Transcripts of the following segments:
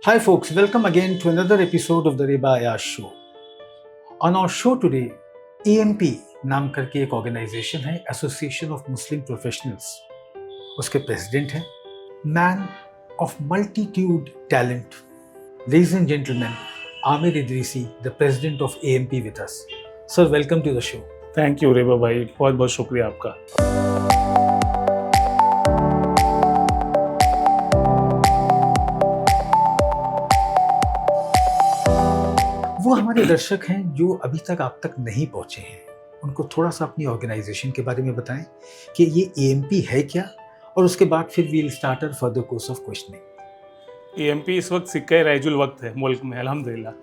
Hi, folks, welcome again to another episode of the Reba Ayaz Show. On our show today, AMP नाम करके एक organisation है, association of Muslim professionals. उसके president हैं, man of multitude talent. Ladies and gentlemen, Amir Idrisi, the president of AMP with us. Sir, welcome to the show. Thank you Reba भाई, बहुत बहुत शुक्रिया आपका. वो हमारे दर्शक हैं जो अभी तक आप तक नहीं पहुंचे हैं, उनको थोड़ा सा अपनी ऑर्गेनाइजेशन के बारे में बताएं कि ये AMP है क्या, और उसके बाद फिर we'll start our further course of questioning. AMP इस वक्त सिक्का राइजुल वक्त है मुल्क में, अल्हम्दुलिल्लाह.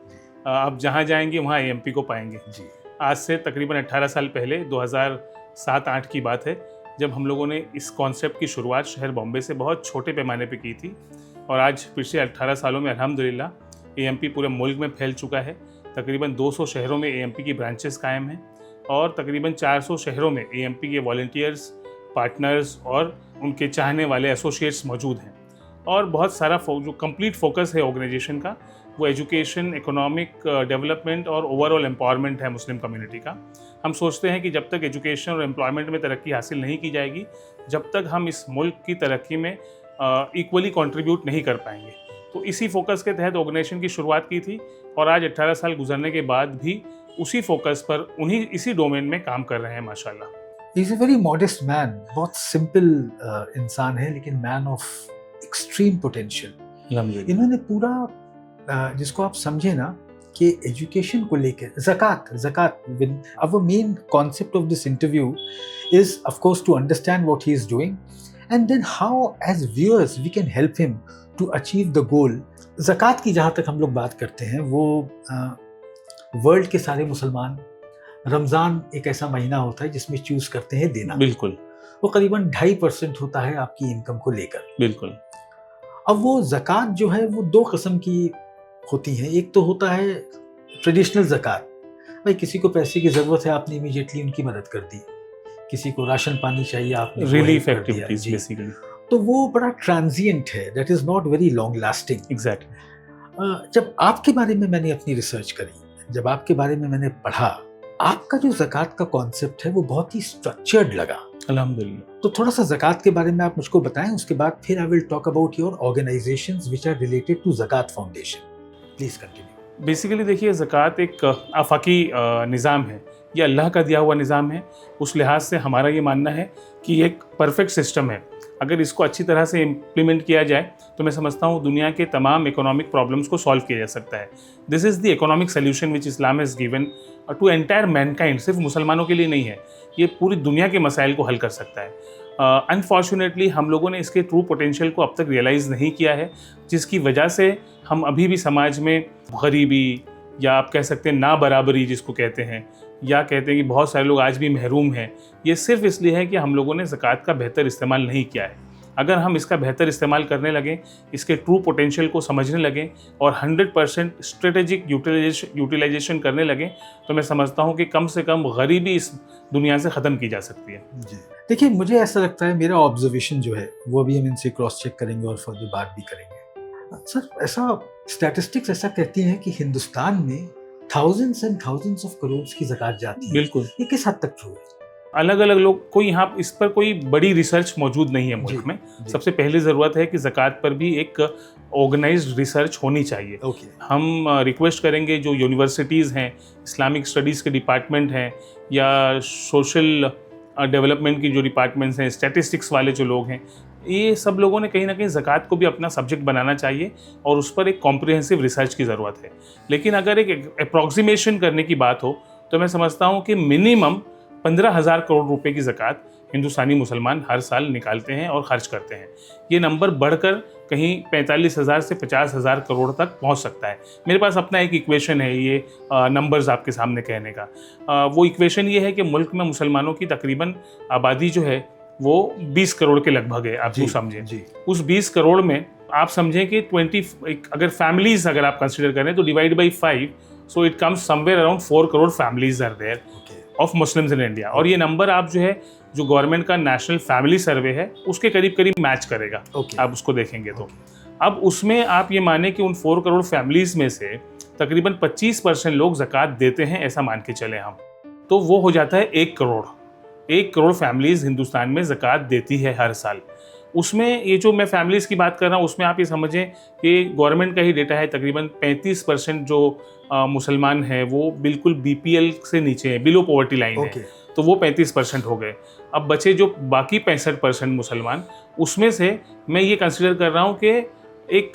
आप जहाँ जाएंगे वहाँ AMP को पाएंगे. जी. आज से तकरीबन 18 साल पहले 2007-8 की बात है, जब हम लोगों ने इस कॉन्सेप्ट की शुरुआत शहर बॉम्बे से बहुत छोटे पैमाने पे की थी. और आज पिछले 18 सालों में अल्हम्दुलिल्लाह AMP पूरे मुल्क में फैल चुका है. तकरीबन 200 शहरों में AMP की ब्रांचेस कायम हैं और तकरीबन 400 शहरों में AMP के वॉलंटियर्स, पार्टनर्स और उनके चाहने वाले एसोसिएट्स मौजूद हैं. और बहुत सारा जो कंप्लीट फोकस है ऑर्गेनाइजेशन का, वो एजुकेशन, इकोनॉमिक डेवलपमेंट और ओवरऑल एम्पावरमेंट है मुस्लिम कम्युनिटी का. हम सोचते हैं कि जब तक एजुकेशन और एम्प्लॉयमेंट में तरक्की हासिल नहीं की जाएगी, जब तक हम इस मुल्क की तरक्की में इक्वली कंट्रीब्यूट नहीं कर पाएंगे. तो इसी फोकस के तहत ऑर्गेनाइजेशन की शुरुआत की थी और आज 18 साल गुजरने के बाद भी उसी फोकस पर इसी डोमेन में काम कर रहे हैं माशाल्लाह. He is a very modest man, बहुत सिंपल इंसान है, लेकिन मैन ऑफ एक्सट्रीम पोटेंशियल. इन्होंने पूरा जिसको आप समझे ना कि एजुकेशन को लेकर ज़कात our main concept of this interview is of course to understand what he is doing and then how as viewers we can help him to achieve the goal. ज़कात की जहाँ तक हम लोग बात करते हैं, वो वर्ल्ड के सारे मुसलमान, रमज़ान एक ऐसा महीना होता है जिसमें चूज करते हैं देना. बिल्कुल. वो करीबन 2.5% होता है आपकी इनकम को लेकर. बिल्कुल. अब वो ज़कात जो है वो दो किस्म की होती हैं. एक तो होता है ट्रेडिशनल ज़कात, भाई किसी को पैसे की ज़रूरत है, आपने इमीडिएटली उनकी मदद कर दी. किसी को राशन पानी चाहिए, आपने रिलीफ एक्टिविटीज बेसिकली. तो वो बड़ा ट्रांजिएंट है, that is not very long lasting. Exactly. जब आपके बारे में मैंने अपनी रिसर्च करी, जब आपके बारे में मैंने पढ़ा, आपका जो ज़कात का कॉन्सेप्ट है वो बहुत ही स्ट्रक्चर्ड लगा. अल्हम्दुलिल्लाह. तो थोड़ा सा ज़कात के बारे में आप मुझको बताएं, उसके बाद फिर I will talk about your organisations which are related to Zakat Foundation. Please continue. Basically देखिए, ज़कात एक आफाकी निज़ाम है, ये अल्लाह का दिया हुआ निज़ाम है. उस लिहाज से हमारा ये मानना है कि ये एक परफेक्ट सिस्टम है. अगर इसको अच्छी तरह से इम्प्लीमेंट किया जाए तो मैं समझता हूँ दुनिया के तमाम इकोनॉमिक प्रॉब्लम्स को सॉल्व किया जा सकता है. This is the economic solution which Islam has given to entire mankind. सिर्फ मुसलमानों के लिए नहीं है, ये पूरी दुनिया के मसाइल को हल कर सकता है. अनफॉर्चुनेटली हम लोगों ने इसके ट्रू पोटेंशियल को अब तक रियलाइज़ नहीं किया है, जिसकी वजह से हम अभी भी समाज में गरीबी, या आप कह सकते हैं ना बराबरी जिसको कहते हैं, या कहते हैं कि बहुत सारे लोग आज भी महरूम हैं. ये सिर्फ इसलिए है कि हम लोगों ने ज़कात का बेहतर इस्तेमाल नहीं किया है. अगर हम इसका बेहतर इस्तेमाल करने लगें, इसके ट्रू पोटेंशियल को समझने लगें और 100% स्ट्रेटेजिक यूटिलाइजेशन करने लगें, तो मैं समझता हूँ कि कम से कम गरीबी इस दुनिया से ख़त्म की जा सकती है. जी देखिए, मुझे ऐसा लगता है, मेरा ऑब्जर्वेशन जो है वो भी हम इनसे क्रॉस चेक करेंगे और फर्दर बात भी करेंगे. सर, ऐसा स्टैटिस्टिक्स ऐसा कहती हैं कि हिंदुस्तान में thousands and thousands of crore की ज़कात जाती है. बिल्कुल. ये किस हद तक ट्रू है? अलग अलग लोग, कोई यहाँ इस पर कोई बड़ी रिसर्च मौजूद नहीं है मुल्क में. सबसे पहली ज़रूरत है कि ज़कात पर भी एक ऑर्गेनाइज्ड रिसर्च होनी चाहिए. हम रिक्वेस्ट करेंगे जो यूनिवर्सिटीज़ हैं, इस्लामिक स्टडीज़ के डिपार्टमेंट हैं, या सोशल डेवलपमेंट की जो डिपार्टमेंट्स हैं, स्टैटिस्टिक्स वाले जो लोग हैं, ये सब लोगों ने कहीं ना कहीं ज़कात को भी अपना सब्जेक्ट बनाना चाहिए और उस पर एक कॉम्प्रिहेंसिव रिसर्च की ज़रूरत है. लेकिन अगर एक अप्रॉक्सीमेशन करने की बात हो तो मैं समझता हूँ कि मिनिमम 15,000 करोड़ रुपए की ज़कात हिंदुस्तानी मुसलमान हर साल निकालते हैं और ख़र्च करते हैं. ये नंबर बढ़कर कहीं 45,000 से 50,000 करोड़ तक पहुंच सकता है. मेरे पास अपना एक इक्वेशन है ये नंबर्स आपके सामने कहने का. वो इक्वेशन ये है कि मुल्क में मुसलमानों की तकरीबन आबादी जो है वो 20 करोड़ के लगभग है. आप समझें, उस 20 करोड़ में आप समझें कि 20, अगर फैमिलीज़ अगर आप कंसिडर करें तो divide by 5, so it comes somewhere around 4 crore families are there of Muslims in India. और ये नंबर आप जो गवर्नमेंट का नेशनल फैमिली सर्वे है उसके करीब करीब मैच करेगा. आप उसको देखेंगे तो अब उसमें आप ये माने कि उन 4 करोड़ फैमिलीज़ में से तकरीबन 25% लोग ज़कात देते हैं, ऐसा मान के चले हम, तो वो हो जाता है 1 करोड़। 1 करोड़ फैमिलीज़ हिंदुस्तान में ज़कात देती है हर साल। उसमें ये जो मैं फैमिलीज़ की बात कर रहा हूँ, उसमें आप ये समझें कि गवर्नमेंट का ही डेटा है, तकरीबन 35% जो मुसलमान हैं वो बिल्कुल बीपीएल से नीचे हैं, बिलो पॉवर्टी लाइन है, तो वो 35% हो गए। अब बचे जो बाकी 65% मुसलमान, उसमें से मैं ये कंसिडर कर रहा हूँ कि एक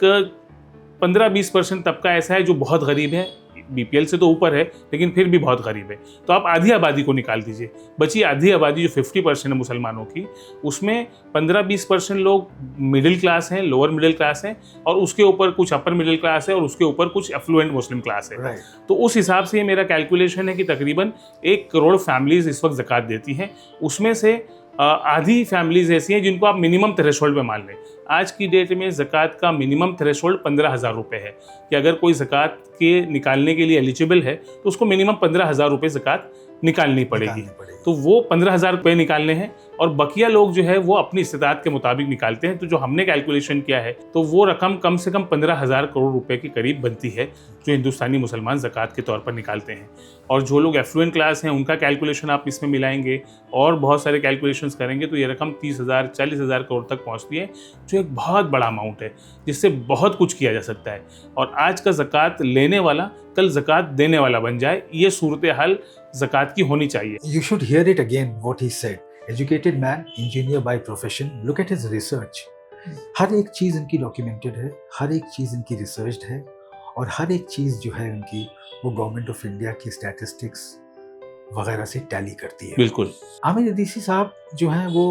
15-20% तबका ऐसा है जो बहुत गरीब है, बीपीएल से तो ऊपर है लेकिन फिर भी बहुत गरीब है। तो आप आधी आबादी को निकाल दीजिए, बची आधी आबादी जो 50% है मुसलमानों की, उसमें 15-20% लोग मिडिल क्लास हैं, लोअर मिडिल क्लास हैं, और उसके ऊपर कुछ अपर मिडिल क्लास है, और उसके ऊपर कुछ एफ्लुएंट मुस्लिम क्लास है। तो उस हिसाब से मेरा कैलकुलेशन है कि तकरीबन 1 करोड़ फैमिलीज इस वक्त ज़कात देती हैं। उसमें से आधी फैमिलीज ऐसी हैं जिनको आप मिनिमम थ्रेशोल्ड पे मान लें। आज की डेट में ज़कात का मिनिमम थ्रेशोल्ड 15,000 रुपये है कि अगर कोई ज़कात के निकालने के लिए एलिजिबल है तो उसको मिनिमम 15,000 रुपये ज़कात निकालनी पड़ेगी। तो वो 15,000 रुपये निकालने हैं, और बकिया लोग जो है वो अपनी इस्तिताअत के मुताबिक निकालते हैं। तो जो हमने कैलकुलेशन किया है तो वो रकम कम से कम 15,000 करोड़ रुपए के करीब बनती है जो हिंदुस्तानी मुसलमान ज़कात के तौर पर निकालते हैं। और जो लोग एफ्लुएंट क्लास हैं उनका कैलकुलेशन आप इसमें मिलाएंगे और बहुत सारे कैलकुलेशंस करेंगे तो ये रकम 30,000 40,000 करोड़ तक पहुँचती है, जो एक बहुत बड़ा अमाउंट है जिससे बहुत कुछ किया जा सकता है। और आज का ज़कात लेने वाला कल ज़कात देने वाला बन जाए, ये सूरत हाल ज़कात की होनी चाहिए। You should hear it again what he said. Educated man, engineer by profession. Look at his research. हर एक चीज़ इनकी डॉक्यूमेंटेड है, हर एक चीज़ इनकी रिसर्च्ड है, और हर एक चीज़ जो है इनकी वो गवर्नमेंट ऑफ इंडिया की स्टैटिस्टिक्स वगैरह से टैली करती है। बिल्कुल। आमिर अदीसी साहब जो हैं वो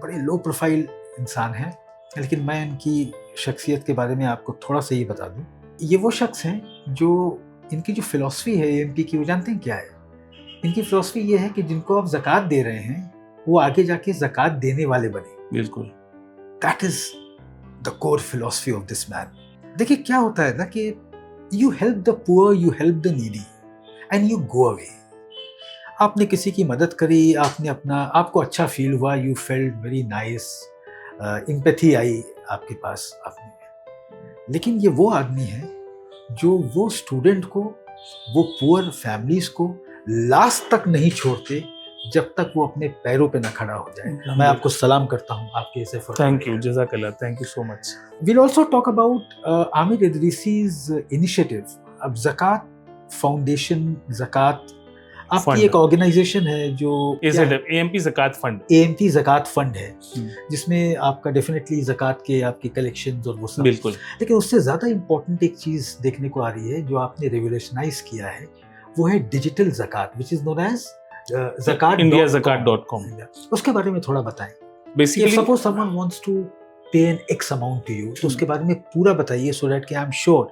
बड़े लो प्रोफाइल इंसान हैं, लेकिन मैं इनकी शख्सियत के बारे में आपको थोड़ा सा ये बता दूं। ये वो शख्स हैं जो इनकी जो फ़िलॉसफी है एएमपी की, वो जानते हैं क्या है? इनकी फ़िलॉसफी ये है कि जिनको आप ज़कात दे रहे हैं वो आगे जाके ज़कात देने वाले बने। बिल्कुल। That is the core philosophy of this man. देखिए क्या होता है ना कि you help the poor, you help the needy and you go away. आपने किसी की मदद करी, आपने आपको अच्छा फील हुआ, you felt very nice, empathy आई आपके पास आपने। लेकिन ये वो आदमी है जो वो स्टूडेंट को, वो पुअर फैमिलीज को लास्ट तक नहीं छोड़ते जब तक वो अपने पैरों पे ना खड़ा हो जाए। मैं आपको सलाम करता हूँ आपके इस एफर्ट। थैंक यू, जज़ाकल्लाह, thank you so much. We'll also talk about Aamir Idrisi's initiative। अब ज़कात फाउंडेशन, ज़कात आपकी एक ऑर्गेनाइजेशन है जो एएमपी ज़कात फंड, एएमपी ज़कात फंड है, जिसमें आपका डेफिनेटली ज़कात के आपके कलेक्शंस और वो सब। बिल्कुल। लेकिन उससे ज़्यादा इम्पोर्टेंट एक चीज़ देखने को आ रही है जो आपने रेवोल्यूशनाइज किया है, वो है डिजिटल ज़कात, विच इज़ नोन एज ज़कात indiazakat.com। उसके बारे में थोड़ा बताएं। Basically suppose someone wants to pay an X amount to you, तो उसके बारे में पूरा बताइए, सो दैट कि I am sure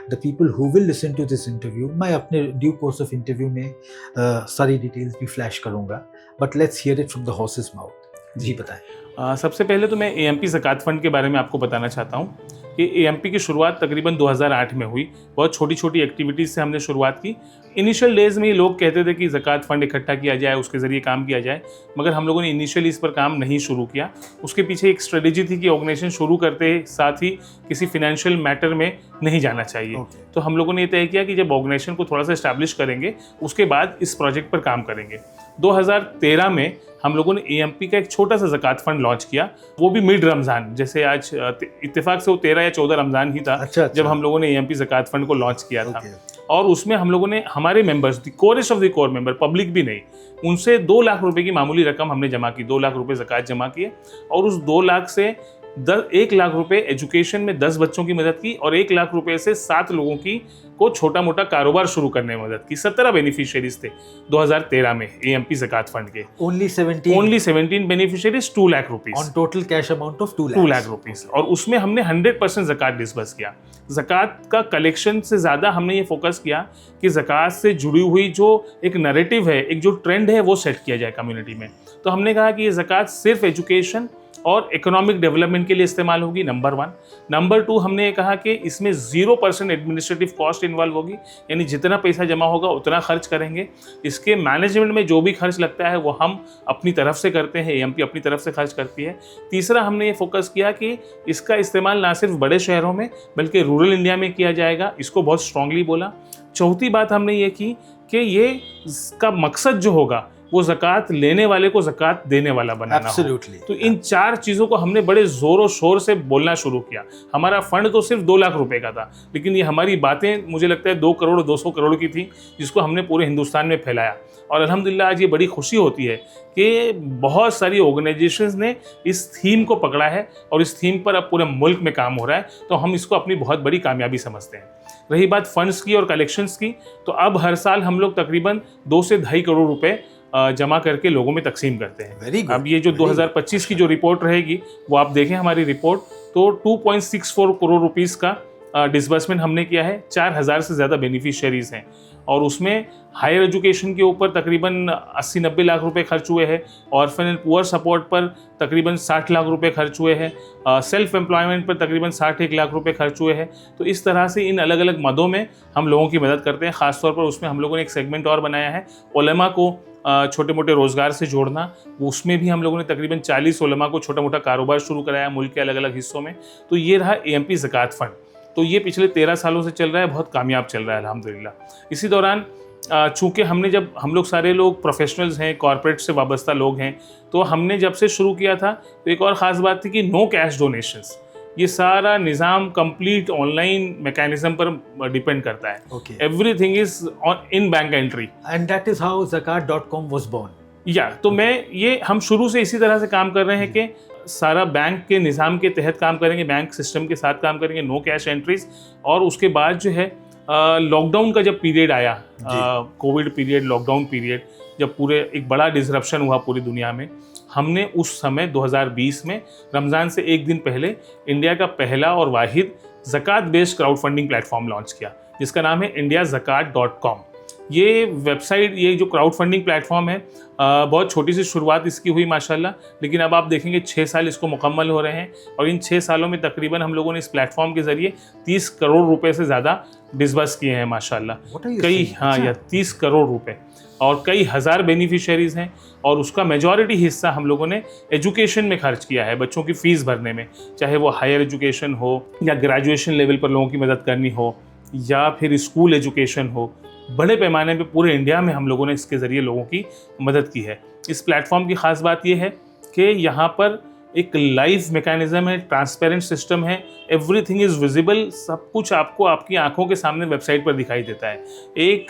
the people who will listen to this interview, मैं अपने ड्यू कोर्स ऑफ इंटरव्यू में सारी डिटेल्स भी फ्लैश करूंगा, but let's hear it from the horse's mouth. जी बताएं। सबसे पहले तो मैं एएमपी ज़कात फंड के बारे में आपको बताना चाहता हूँ कि एएमपी की शुरुआत तकरीबन 2008 में हुई। बहुत छोटी छोटी एक्टिविटीज़ से हमने शुरुआत की। इनिशियल डेज़ में ये लोग कहते थे कि ज़कात फ़ंड इकट्ठा किया जाए, उसके ज़रिए काम किया जाए, मगर हम लोगों ने इनिशियली इस पर काम नहीं शुरू किया। उसके पीछे एक स्ट्रेटेजी थी कि ऑर्गेनाइजेशन शुरू करते साथ ही किसी फिनेंशियल मैटर में नहीं जाना चाहिए। तो हम लोगों ने ये तय किया कि जब ऑर्गेनाइजेशन को थोड़ा सा इस्टेब्लिश करेंगे उसके बाद इस प्रोजेक्ट पर काम करेंगे। 2013 में हम लोगों ने एएमपी का एक छोटा सा ज़कात फंड लॉन्च किया, वो भी मिड रमज़ान, जैसे आज इत्तेफाक से वो 13 या 14 रमज़ान ही था। अच्छा। जब हम लोगों ने एएमपी ज़कात फंड को लॉन्च किया था। और उसमें हम लोगों ने हमारे members, the corest of the core member, public भी नहीं, उनसे 2 लाख रुपए की मामूली रकम हमने जमा की, 2 लाख रुपए ज़कात जमा किए, और उस 2 लाख से 1 लाख रुपए एजुकेशन में 10 बच्चों की मदद की, और 1 लाख रुपए से 7 लोगों की को छोटा मोटा कारोबार शुरू करने में मदद की। 17 बेनिफिशियरीज थे 2013 में एएमपी ज़कात फंड के। Only 17 beneficiaries, 2 lakh rupees on total cash amount of 2 lakh rupees. और उसमें हमने 100% ज़कात डिस्बर्स किया। ज़कात का कलेक्शन से ज़्यादा हमने ये फोकस किया कि ज़कात से जुड़ी हुई जो एक नैरेटिव है, एक जो ट्रेंड है, वो सेट किया जाए कम्युनिटी में। तो हमने कहा कि ये ज़कात सिर्फ एजुकेशन और इकोनॉमिक डेवलपमेंट के लिए इस्तेमाल होगी, नंबर 1। नंबर 2, हमने ये कहा कि इसमें 0% एडमिनिस्ट्रेटिव कॉस्ट इन्वॉल्व होगी, यानी जितना पैसा जमा होगा उतना खर्च करेंगे। इसके मैनेजमेंट में जो भी खर्च लगता है वो हम अपनी तरफ से करते हैं, एएमपी अपनी तरफ से खर्च करती है। तीसरा, हमने ये फोकस किया कि इसका इस्तेमाल ना सिर्फ बड़े शहरों में बल्कि रूरल इंडिया में किया जाएगा, इसको बहुत स्ट्रांगली बोला। चौथी बात हमने ये की कि ये इसका मकसद जो होगा वो ज़कात लेने वाले को ज़कात देने वाला बनाना हो। तो इन 4 चीज़ों को हमने बड़े ज़ोर और शोर से बोलना शुरू किया। हमारा फंड तो सिर्फ 2 लाख रुपए का था, लेकिन ये हमारी बातें मुझे लगता है 2 करोड़ 200 करोड़ की थी, जिसको हमने पूरे हिंदुस्तान में फैलाया। और अल्हम्दुलिल्लाह आज ये बड़ी खुशी होती है कि बहुत सारी ऑर्गेनाइजेशंस ने इस थीम को पकड़ा है और इस थीम पर अब पूरे मुल्क में काम हो रहा है, तो हम इसको अपनी बहुत बड़ी कामयाबी समझते हैं। रही बात फंड्स की और कलेक्शंस की, तो अब हर साल हम लोग तकरीबन 2 से 2.5 करोड़ रुपए जमा करके लोगों में तकसीम करते हैं। अब ये जो 2025 की जो रिपोर्ट रहेगी वो आप देखें हमारी रिपोर्ट, तो 2.64 करोड़ रुपीस का डिसबर्समेंट हमने किया है। 4,000 से ज़्यादा बेनिफिशियरीज़ हैं और उसमें हायर एजुकेशन के ऊपर तकरीबन 80-90 लाख रुपए खर्च हुए हैं, ऑर्फन एंड पुअर सपोर्ट पर तकरीबन 60 लाख रुपए खर्च हुए हैं, सेल्फ एम्प्लॉयमेंट पर तकरीबन 61 लाख रुपए खर्च हुए हैं। तो इस तरह से इन अलग अलग मदों में हम लोगों की मदद करते हैं। ख़ासतौर पर उसमें हम लोगों ने एक सेगमेंट और बनाया है, उलमा को छोटे मोटे रोज़गार से जोड़ना। उसमें भी हम लोगों ने तकरीबन 40 उलमा को छोटा मोटा कारोबार शुरू कराया मुल्क के अलग अलग हिस्सों में। तो ये रहा एएमपी ज़कात फ़ंड। तो ये पिछले 13 सालों से चल रहा है, बहुत कामयाब चल रहा है अल्हम्दुलिल्लाह। इसी दौरान चूँकि हम लोग सारे लोग प्रोफेशनल्स हैं, कॉर्पोरेट से वाबस्ता लोग हैं, तो हमने जब से शुरू किया था तो एक और ख़ास बात थी कि नो कैश डोनेशंस। ये सारा निज़ाम कंप्लीट ऑनलाइन मैकेनिज्म पर डिपेंड करता है। Everything is in bank entry and that is how zakat.com was born. तो हम शुरू से इसी तरह से काम कर रहे हैं कि सारा बैंक के निज़ाम के तहत काम करेंगे, बैंक सिस्टम के साथ काम करेंगे, नो कैश एंट्रीज। और उसके बाद जो है लॉकडाउन का जब पीरियड आया, कोविड पीरियड, लॉकडाउन पीरियड, जब पूरे एक बड़ा डिसरप्शन हुआ पूरी दुनिया में, हमने उस समय 2020 में रमज़ान से एक दिन पहले इंडिया का पहला और वाहिद ज़कात based crowd funding platform launch किया, जिसका नाम है indiazakat.com। ये वेबसाइट, ये जो क्राउड फंडिंग प्लेटफॉर्म है, बहुत छोटी सी शुरुआत इसकी हुई माशाल्लाह, लेकिन अब आप देखेंगे 6 साल इसको मुकम्मल हो रहे हैं और इन 6 सालों में तकरीबन हम लोगों ने इस प्लेटफॉर्म के ज़रिए 30 करोड़ रुपए से ज़्यादा डिसबर्स किए हैं माशाल्लाह। या 30 करोड़ रुपए और कई हज़ार बेनिफिशियरीज़ हैं। और उसका मेजॉरिटी हिस्सा हम लोगों ने एजुकेशन में खर्च किया है, बच्चों की फ़ीस भरने में, चाहे वो हायर एजुकेशन हो या ग्रेजुएशन लेवल पर लोगों की मदद करनी हो या फिर स्कूल एजुकेशन हो। बड़े पैमाने पे पूरे इंडिया में हम लोगों ने इसके ज़रिए लोगों की मदद की है। इस प्लेटफॉर्म की ख़ास बात यह है कि यहाँ पर एक लाइव मैकेनिज़्म है, ट्रांसपेरेंट सिस्टम है, एवरीथिंग इज़ विजिबल, सब कुछ आपको आपकी आंखों के सामने वेबसाइट पर दिखाई देता है। एक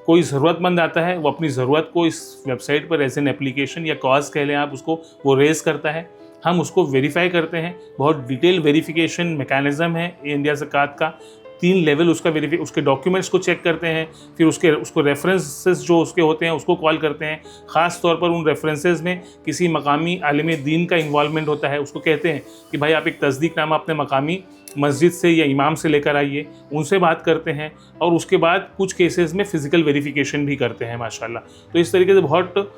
कोई ज़रूरतमंद आता है, वो अपनी ज़रूरत को इस वेबसाइट पर एज एन एप्लीकेशन या कॉज कह लें आप उसको, वो रेज़ करता है, हम उसको वेरीफाई करते हैं। बहुत डिटेल वेरिफिकेशन मैकेनिज़्म है इंडिया ज़कात का। 3 लेवल उसका उसके डॉक्यूमेंट्स को चेक करते हैं, फिर उसको रेफरेंसेस जो उसके होते हैं उसको कॉल करते हैं। ख़ास तौर पर उन रेफरेंसेस में किसी मकामी आलिम दीन का इन्वॉल्वमेंट होता है, उसको कहते हैं कि भाई आप एक तस्दीकनामा अपने मकामी मस्जिद से या इमाम से लेकर आइए, उनसे बात करते हैं और उसके बाद कुछ केसेस में फ़िज़िकल वेरिफिकेशन भी करते हैं माशाल्लाह। तो इस तरीके से बहुत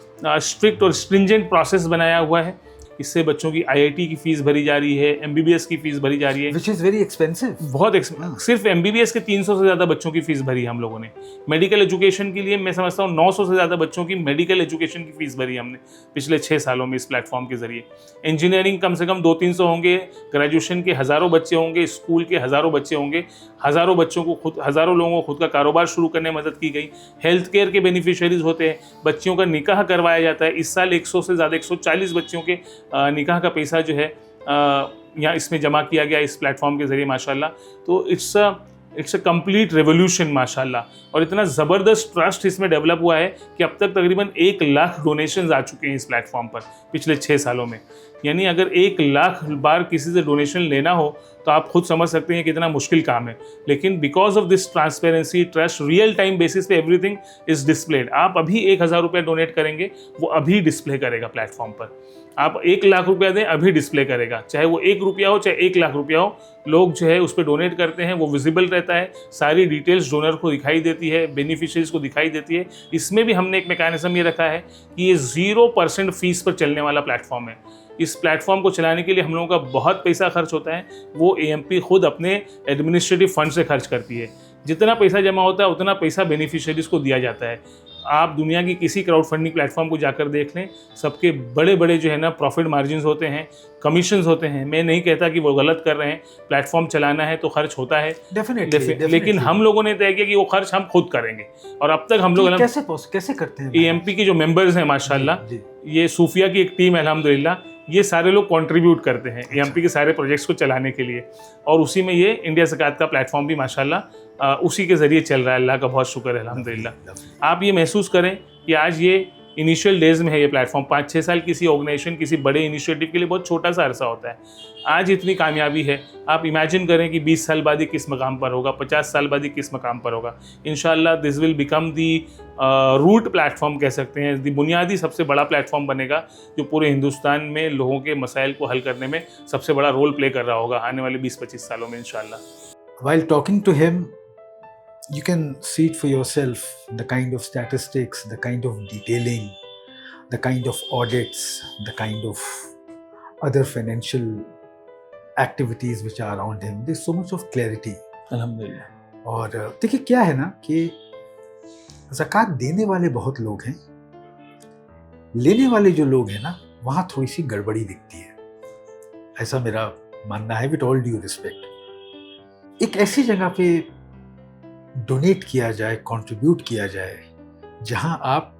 स्ट्रिक्ट और स्ट्रिंजेंट प्रोसेस बनाया हुआ है। इससे बच्चों की आईआईटी की फ़ीस भरी जा रही है, एमबीबीएस की फ़ीस भरी जा रही है, which is very expensive। बहुत सिर्फ एमबीबीएस के 300 से ज़्यादा बच्चों की फ़ीस भरी हम लोगों ने। मेडिकल एजुकेशन के लिए मैं समझता हूँ 900 से ज़्यादा बच्चों की मेडिकल एजुकेशन की फ़ीस भरी हमने पिछले 6 सालों में इस प्लेटफॉर्म के ज़रिए। इंजीनियरिंग कम से कम 200-300 होंगे, ग्रेजुएशन के हज़ारों बच्चे होंगे, स्कूल के हज़ारों बच्चे होंगे, हज़ारों लोगों को खुद का कारोबार शुरू करने में मदद की गई। हेल्थ केयर के बेनिफिशियरीज़ होते हैं, बच्चियों का निकाह करवाया जाता है। इस साल 100 से ज़्यादा 140 बच्चियों के निकाह का पैसा जो है यहाँ इसमें जमा किया गया इस प्लेटफॉर्म के ज़रिए माशाल्लाह। तो इट्स अ कंप्लीट रेवोल्यूशन माशाल्लाह। और इतना ज़बरदस्त ट्रस्ट इसमें डेवलप हुआ है कि अब तक तकरीबन 1 लाख डोनेशंस आ चुके हैं इस प्लेटफॉर्म पर पिछले 6 सालों में। यानी अगर 1 लाख बार किसी से डोनेशन लेना हो तो आप खुद समझ सकते हैं कितना मुश्किल काम है, लेकिन because of this transparency, trust, real time basis पे एवरीथिंग इज़ डिस्प्लेड। आप अभी 1000 रुपये डोनेट करेंगे, वो अभी डिस्प्ले करेगा प्लेटफॉर्म पर। आप 1 लाख रुपया दें, अभी डिस्प्ले करेगा, चाहे वो 1 रुपया हो चाहे 1 लाख रुपया हो। लोग जो है उस पर डोनेट करते हैं, वो विजिबल रहता है, सारी डिटेल्स डोनर को दिखाई देती है, बेनिफिशियरीज को दिखाई देती है। इसमें भी हमने एक मैकेनिज्म ये रखा है कि ये 0% फीस पर चलने वाला प्लेटफॉर्म है। इस प्लेटफॉर्म को चलाने के लिए हम लोगों का बहुत पैसा खर्च होता है, वो AMP खुद अपने एडमिनिस्ट्रेटिव फंड से खर्च करती है। जितना पैसा जमा होता है उतना पैसा बेनिफिशियरीज को दिया जाता है। आप दुनिया की किसी क्राउड फंडिंग प्लेटफॉर्म को जाकर देख लें, सबके बड़े बड़े जो है ना प्रॉफिट मार्जिन होते हैं, कमीशंस होते हैं। मैं नहीं कहता कि वो गलत कर रहे हैं, प्लेटफॉर्म चलाना है तो खर्च होता है डेफिनेटली, लेकिन हम लोगों ने तय किया कि वो खर्च हम खुद करेंगे। और अब तक हम लोग कैसे करते हैं? AMP के जो मेंबर्स हैं माशाल्लाह, ये सूफिया की एक टीम है अल्हम्दुलिल्लाह, ये सारे लोग कंट्रीब्यूट करते हैं AMP के सारे प्रोजेक्ट्स को चलाने के लिए। और उसी में ये इंडिया ज़कात का प्लेटफॉर्म भी माशाल्लाह उसी के ज़रिए चल रहा है। अल्लाह का बहुत शुक्र है अल्हम्दुलिल्लाह। आप ये महसूस करें कि आज ये इनिशियल डेज में है ये प्लेटफॉर्म। 5-6 साल किसी ऑर्गेनाइजेशन, किसी बड़े इनिशिएटिव के लिए बहुत छोटा सा अरसा होता है। आज इतनी कामयाबी है, आप इमेजिन करें कि 20 साल बाद ही किस मकाम पर होगा, 50 साल बाद ही किस मकाम पर होगा। इंशाल्लाह this will become the root platform कह सकते हैं, दी बुनियादी सबसे बड़ा प्लेटफॉर्म बनेगा जो पूरे हिंदुस्तान में लोगों के मसाइल को हल करने में सबसे बड़ा रोल प्ले कर रहा होगा आने वाले 20-25 सालों में इंशाल्लाह। While talking to him, you can see it for yourself, the kind of statistics, the kind of detailing, the kind of audits, the kind of other financial activities which are around him. There's so much of clarity. अल्हम्दुलिल्लाह। और देखिए क्या है ना कि ज़कात देने वाले बहुत लोग हैं, लेने वाले जो लोग हैं ना वहाँ थोड़ी सी गड़बड़ी दिखती है, ऐसा मेरा मानना है विद ऑल ड्यू रिस्पेक्ट। एक ऐसी जगह पे डोनेट किया जाए, कंट्रीब्यूट किया जाए, जहां आप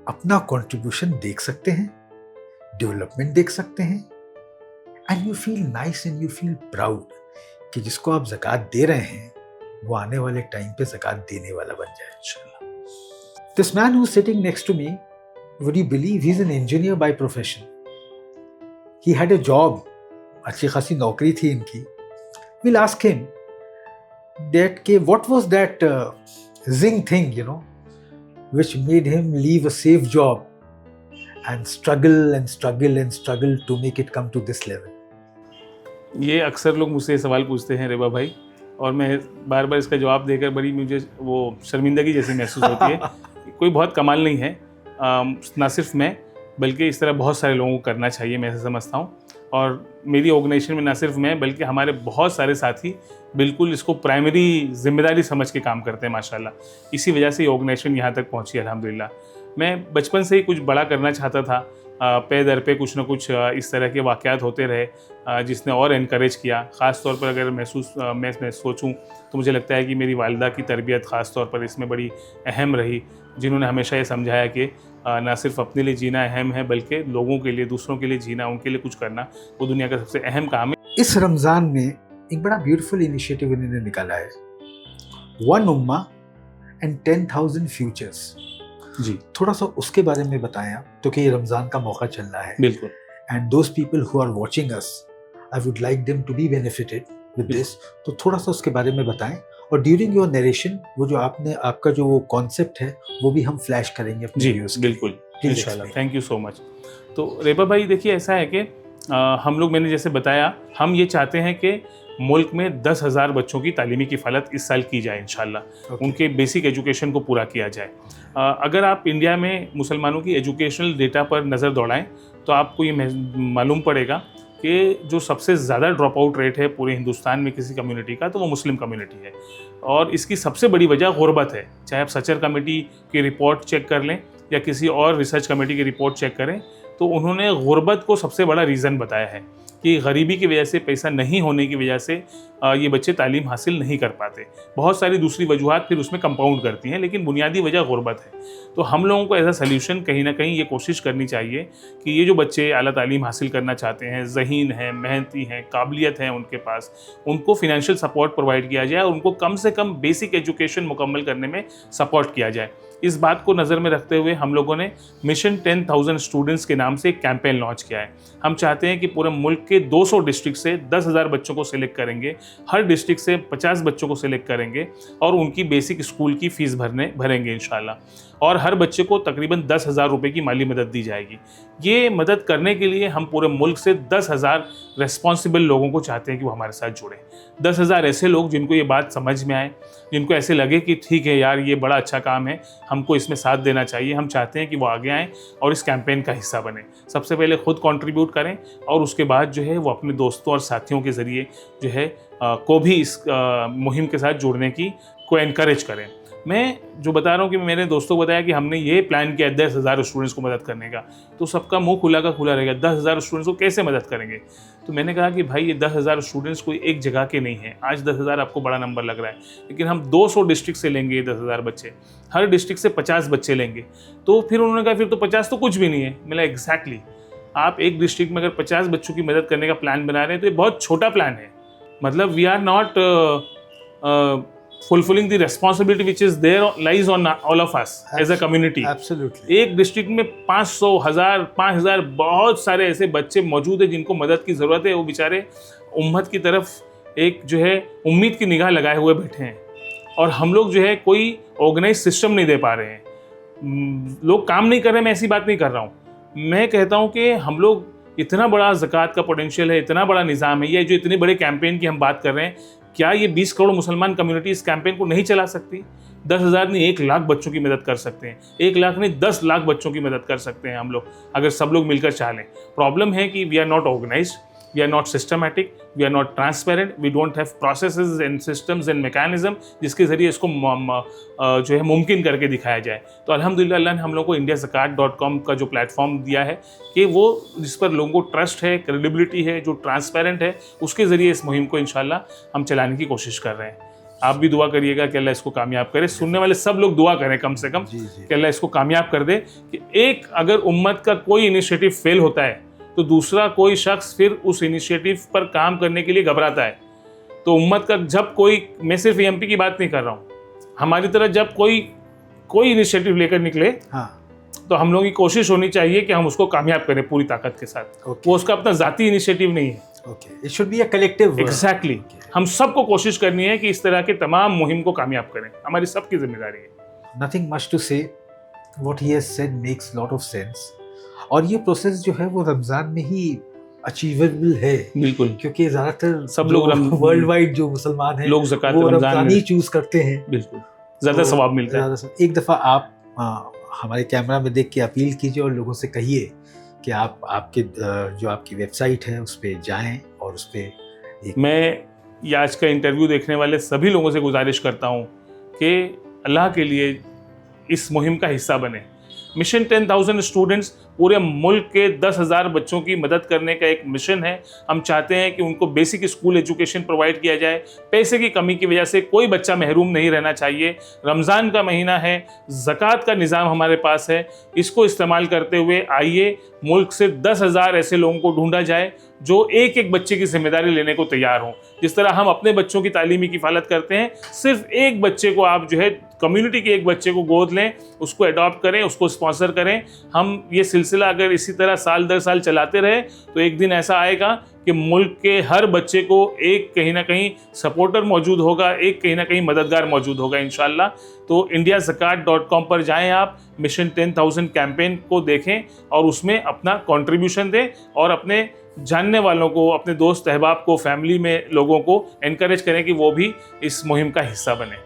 अपना कंट्रीब्यूशन देख सकते हैं, डेवलपमेंट देख सकते हैं, and you feel nice and you feel proud कि जिसको आप ज़कात दे रहे हैं वो आने वाले टाइम पे ज़कात देने वाला बन जाए इंशाल्लाह। This man who is sitting next to me, would you believe he is an engineer by profession. He had a job, अच्छी खासी नौकरी थी इनकी। We'll ask him that what was that zing thing, which made him leave a safe job and struggle to make it come to this level. ये अक्सर लोग मुझसे सवाल पूछते हैं रेबा भाई, और मैं बार बार इसका जवाब देकर बड़ी मुझे वो शर्मिंदगी जैसी महसूस होती है। कोई बहुत कमाल नहीं है, ना सिर्फ मैं बल्कि इस तरह बहुत सारे लोगों को करना चाहिए, मैं ऐसा समझता हूँ। और मेरी ऑर्गेनाइजेशन में ना सिर्फ मैं बल्कि हमारे बहुत सारे साथी बिल्कुल इसको प्राइमरी जिम्मेदारी समझ के काम करते हैं माशाल्लाह। इसी वजह से ये ऑर्गेनाइजेशन यहाँ तक पहुँची अल्हम्दुलिल्लाह। मैं बचपन से ही कुछ बड़ा करना चाहता था, पे दर पे कुछ ना कुछ इस तरह के वाक़यात होते रहे जिसने और इनकरेज किया। ख़ास तौर पर अगर मैं सोचूं तो मुझे लगता है कि मेरी वालिदा की तरबियत ख़ास तौर पर इसमें बड़ी अहम रही, जिन्होंने हमेशा ये समझाया कि ना सिर्फ अपने लिए जीना अहम है बल्कि लोगों के लिए, दूसरों के लिए जीना, उनके लिए कुछ करना वो दुनिया का सबसे अहम काम है। इस रमज़ान में एक बड़ा ब्यूटीफुल इनिशिएटिव इन्होंने निकाला है, 1 उम्मा एंड 10,000 फ्यूचर्स। जी, थोड़ा सा उसके बारे में बताएं आप, तो कि ये रमज़ान का मौका चल रहा है। बिल्कुल। And those people who are watching us, I would like them to be benefited with this, तो थोड़ा सा उसके बारे में बताएं। और ड्यूरिंग योर नरेशन वो जो आपका जो वो कॉन्सेप्ट है वो भी हम फ्लैश करेंगे अपने व्यूअर्स। बिल्कुल, इंशाल्लाह। Thank you so much. तो रेबा भाई देखिए, ऐसा है कि हम लोग, मैंने जैसे बताया, हम ये चाहते हैं कि मुल्क में 10,000 बच्चों की तालीमी किफ़ालत इस साल की जाए इंशाल्लाह। उनके बेसिक एजुकेशन को पूरा किया जाए। अगर आप इंडिया में मुसलमानों की एजुकेशनल डेटा पर नज़र दौड़ाएं तो आपको ये मालूम पड़ेगा कि जो सबसे ज़्यादा ड्रॉप आउट रेट है पूरे हिंदुस्तान में किसी कम्युनिटी का, तो वो मुस्लिम कम्युनिटी है। और इसकी सबसे बड़ी वजह गुरबत है। चाहे आप सचर कमेटी की रिपोर्ट चेक कर लें या किसी और रिसर्च कमेटी की रिपोर्ट चेक करें, तो उन्होंने गुरबत को सबसे बड़ा रीज़न बताया है कि गरीबी की वजह से, पैसा नहीं होने की वजह से ये बच्चे तालीम हासिल नहीं कर पाते। बहुत सारी दूसरी वजूहात फिर उसमें कंपाउंड करती हैं, लेकिन बुनियादी वजह गुरबत है। तो हम लोगों को एज अ सल्यूशन कहीं ना कहीं ये कोशिश करनी चाहिए कि ये जो बच्चे आला तालीम हासिल करना चाहते हैं, ज़हीन हैं, मेहनती हैं, काबिलियत है उनके पास, उनको फिनेंशियल सपोर्ट प्रोवाइड किया जाए और उनको कम से कम बेसिक एजुकेशन मुकम्मल करने में सपोर्ट किया जाए। इस बात को नज़र में रखते हुए हम लोगों ने मिशन 10,000 स्टूडेंट्स के नाम से एक कैंपेन लॉन्च किया है। हम चाहते हैं कि पूरे मुल्क के 200 डिस्ट्रिक्ट से 10,000 बच्चों को सिलेक्ट करेंगे, हर डिस्ट्रिक्ट से 50 बच्चों को सिलेक्ट करेंगे और उनकी बेसिक स्कूल की फ़ीस भरेंगे इंशाल्लाह। और हर बच्चे को तकरीबन 10,000 रुपये की माली मदद दी जाएगी। ये मदद करने के लिए हम पूरे मुल्क से 10,000 रेस्पॉन्सिबल लोगों को चाहते हैं कि वो हमारे साथ जुड़ें। 10,000 ऐसे लोग जिनको ये बात समझ में आए, जिनको ऐसे लगे कि ठीक है यार, ये बड़ा अच्छा काम है, हमको इसमें साथ देना चाहिए। हम चाहते हैं कि वो आगे आएँ और इस कैंपेन का हिस्सा बने। सबसे पहले खुद कंट्रीब्यूट करें और उसके बाद जो है वो अपने दोस्तों और साथियों के ज़रिए जो है को भी इस मुहिम के साथ जुड़ने की को एनकरेज करें। मैं जो बता रहा हूँ कि मेरे दोस्तों को बताया कि हमने ये प्लान किया 10,000 स्टूडेंट्स को मदद करने का, तो सबका मुंह खुला का खुला रहेगा, 10,000 स्टूडेंट्स को कैसे मदद करेंगे। तो मैंने कहा कि भाई ये 10,000 स्टूडेंट्स कोई एक जगह के नहीं हैं। आज 10,000 आपको बड़ा नंबर लग रहा है, लेकिन हम 200 डिस्ट्रिक्ट से लेंगे 10,000 बच्चे, हर डिस्ट्रिक्ट से 50 बच्चे लेंगे। तो फिर उन्होंने कहा फिर तो 50 तो कुछ भी नहीं है। मैंने एग्जैक्टली, आप एक डिस्ट्रिक्ट में अगर 50 बच्चों की मदद करने का प्लान बना रहे हैं तो ये बहुत छोटा प्लान है। मतलब we are not fulfilling the responsibility which is there lies on all of us as a community. Absolutely. एक डिस्ट्रिक्ट में 500, 1000, 5000 बहुत सारे ऐसे बच्चे मौजूद हैं जिनको मदद की ज़रूरत है। वो बेचारे उम्मत की तरफ एक जो है उम्मीद की निगाह लगाए हुए बैठे हैं, और हम लोग जो है कोई ऑर्गेनाइज सिस्टम नहीं दे पा रहे हैं। लोग काम नहीं कर रहे, मैं ऐसी बात नहीं कर रहा हूँ। मैं कहता हूँ कि हम लोग, इतना बड़ा ज़कात का पोटेंशियल है, इतना बड़ा निज़ाम है, ये जो इतने बड़े कैंपेन की हम बात कर रहे हैं, क्या ये 20 करोड़ मुसलमान कम्युनिटी इस कैंपेन को नहीं चला सकती? 10,000 नहीं 1 लाख बच्चों की मदद कर सकते हैं। 1 लाख नहीं 10 लाख बच्चों की मदद कर सकते हैं हम लोग, अगर सब लोग मिलकर चाहें। प्रॉब्लम है कि we are not organised, we are not systematic, we are not transparent, we don't have processes and systems and mechanism जिसके ज़रिए इसको जो है मुमकिन करके दिखाया जाए। तो अल्हम्दुलिल्लाह अल्लाह ने हम लोग को indiazakat.com का जो प्लेटफॉर्म दिया है कि वो जिस पर लोगों को ट्रस्ट है, क्रेडिबिलिटी है, जो ट्रांसपेरेंट है, उसके ज़रिए इस मुहिम को इंशाल्लाह हम चलाने की कोशिश कर रहे हैं। आप भी दुआ करिएगा कि अल्लाह इसको कामयाब करे। सुनने वाले सब लोग दुआ करें कम से कम कि अल्लाह इसको कामयाब कर दे। कि एक अगर उम्मत का कोई इनिशिएटिव फेल होता है तो दूसरा कोई शख्स फिर उस इनिशिएटिव पर काम करने के लिए घबराता है। तो उम्मत का जब कोई, मैं सिर्फ एमपी की बात नहीं कर रहा हूँ, हमारी तरह जब कोई इनिशिएटिव लेकर निकले, तो हम लोगों की कोशिश होनी चाहिए कि हम उसको कामयाब करें पूरी ताकत के साथ। वो उसका अपना ज़ाती इनिशिएटिव नहीं है। It should be a collective. Exactly. हम सबको कोशिश करनी है कि इस तरह के तमाम मुहिम को कामयाब करें। हमारी सबकी जिम्मेदारी है। Nothing much to say. What he has said makes lot of sense. और ये प्रोसेस जो है वो रमज़ान में ही अचीवेबल है। बिल्कुल, क्योंकि ज़्यादातर सब लोग वर्ल्ड वाइड जो मुसलमान हैं लोग ज़कात वो रमज़ान ही चूज़ करते हैं। बिल्कुल, ज़्यादा सवाब मिलता है। एक दफ़ा आप हमारे कैमरा में देख के अपील कीजिए और लोगों से कहिए कि आप आपकी वेबसाइट है उस पर जाएँ और उस पर मैं ये आज का इंटरव्यू देखने वाले सभी लोगों से गुजारिश करता हूँ कि अल्लाह के लिए इस मुहिम का हिस्सा बने। मिशन 10,000 स्टूडेंट्स पूरे मुल्क के 10,000 बच्चों की मदद करने का एक मिशन है। हम चाहते हैं कि उनको बेसिक स्कूल एजुकेशन प्रोवाइड किया जाए। पैसे की कमी की वजह से कोई बच्चा महरूम नहीं रहना चाहिए। रमज़ान का महीना है, ज़कात का निज़ाम हमारे पास है, इसको इस्तेमाल करते हुए आइए मुल्क से 10,000 ऐसे लोगों को ढूंढा जाए जो एक एक बच्चे की जिम्मेदारी लेने को तैयार हों। जिस तरह हम अपने बच्चों की तालीमी किफ़ालत करते हैं, सिर्फ एक बच्चे को आप जो है कम्युनिटी के एक बच्चे को गोद लें, उसको अडॉप्ट करें, उसको स्पॉन्सर करें। हम ये सिलसिला अगर इसी तरह साल दर साल चलाते रहे तो एक दिन ऐसा आएगा कि मुल्क के हर बच्चे को एक कहीं ना कहीं सपोर्टर मौजूद होगा, एक कहीं ना कहीं मददगार मौजूद होगा इंशाल्लाह। तो indiazakat.com पर जाएं, आप मिशन 10,000 कैंपेन को देखें और उसमें अपना कंट्रीब्यूशन दें और अपने जानने वालों को, अपने दोस्त अहबाब को, फैमिली में लोगों को एनकरेज करें कि वो भी इस मुहिम का हिस्सा बने।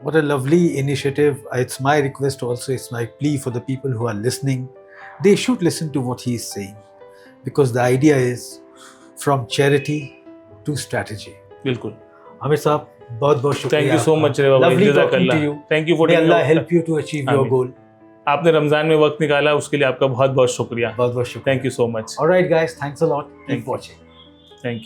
What a lovely initiative. It's my request also, it's my plea for the people who are listening. They should listen to what he is saying because the idea is from charity to strategy. बिल्कुल। आमिर साहब बहुत बहुत शुक्रिया। Thank you so much रे बाबा। Lovely talking to you. Thank you for May Allah help you to achieve your goal. आपने रमज़ान में वक्त निकाला, उसके लिए आपका बहुत बहुत शुक्रिया। बहुत बहुत शुक्रिया। Thank you so much. All right guys, thanks a lot. Keep watching. Thank you.